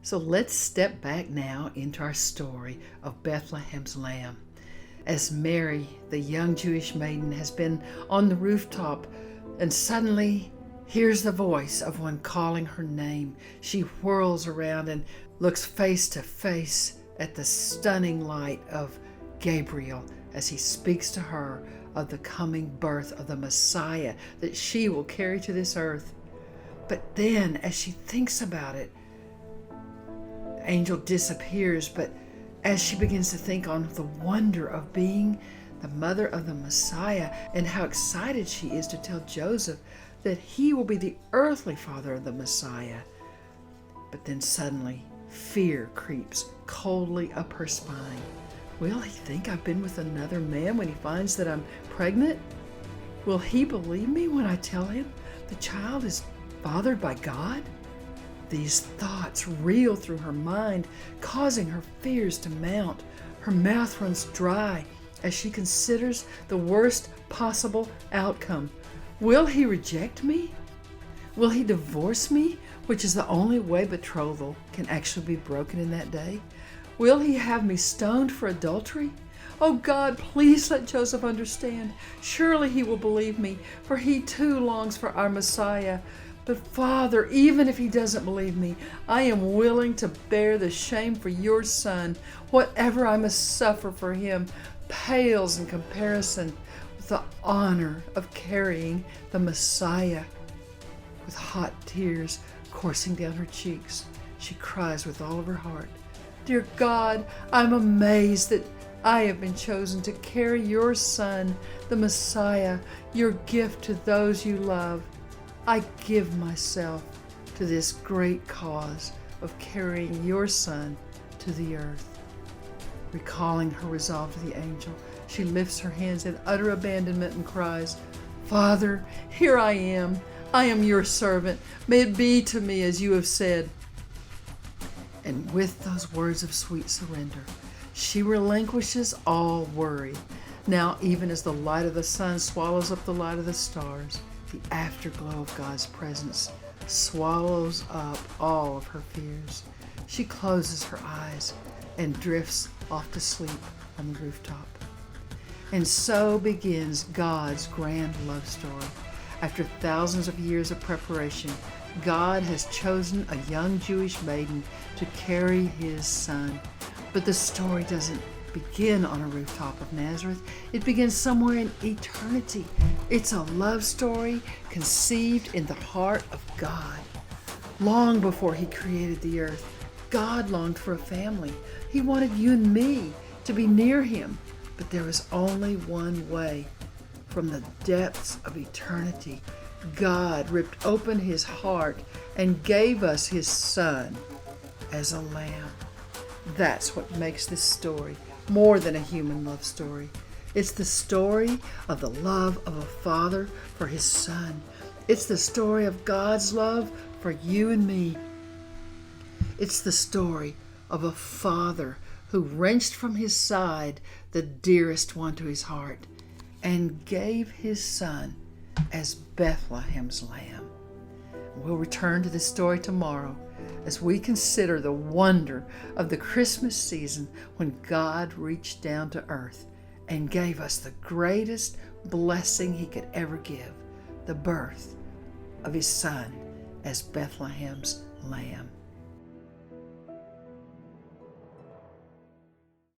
So let's step back now into our story of Bethlehem's lamb. As Mary, the young Jewish maiden, has been on the rooftop and suddenly hears the voice of one calling her name, she whirls around and looks face to face at the stunning light of Gabriel as he speaks to her of the coming birth of the Messiah that she will carry to this earth. But then, as she thinks about it, the angel disappears, but as she begins to think on the wonder of being the mother of the Messiah and how excited she is to tell Joseph that he will be the earthly father of the Messiah. But then suddenly, fear creeps coldly up her spine. Will he think I've been with another man when he finds that I'm pregnant? Will he believe me when I tell him the child is fathered by God? These thoughts reel through her mind, causing her fears to mount. Her mouth runs dry as she considers the worst possible outcome. Will he reject me? Will he divorce me, which is the only way betrothal can actually be broken in that day? Will he have me stoned for adultery? Oh God, please let Joseph understand. Surely he will believe me, for he too longs for our Messiah. But Father, even if he doesn't believe me, I am willing to bear the shame for your son. Whatever I must suffer for him pales in comparison with the honor of carrying the Messiah. With hot tears coursing down her cheeks, she cries with all of her heart, Dear God, I'm amazed that I have been chosen to carry your son, the Messiah, your gift to those you love. I give myself to this great cause of carrying your son to the earth. Recalling her resolve to the angel, she lifts her hands in utter abandonment and cries, Father, here I am. I am your servant. May it be to me as you have said. And with those words of sweet surrender, she relinquishes all worry. Now, even as the light of the sun swallows up the light of the stars, the afterglow of God's presence swallows up all of her fears. She closes her eyes and drifts off to sleep on the rooftop. And so begins God's grand love story. After thousands of years of preparation, God has chosen a young Jewish maiden to carry his son. But the story doesn't begin on a rooftop of Nazareth. It begins somewhere in eternity. It's a love story conceived in the heart of God. Long before he created the earth, God longed for a family. He wanted you and me to be near him. But there was only one way. From the depths of eternity, God ripped open his heart and gave us his son as a lamb. That's what makes this story more than a human love story. It's the story of the love of a father for his son. It's the story of God's love for you and me. It's the story of a father who wrenched from his side the dearest one to his heart and gave his son as Bethlehem's lamb. We'll return to this story tomorrow as we consider the wonder of the Christmas season when God reached down to earth and gave us the greatest blessing he could ever give, the birth of his son as Bethlehem's lamb.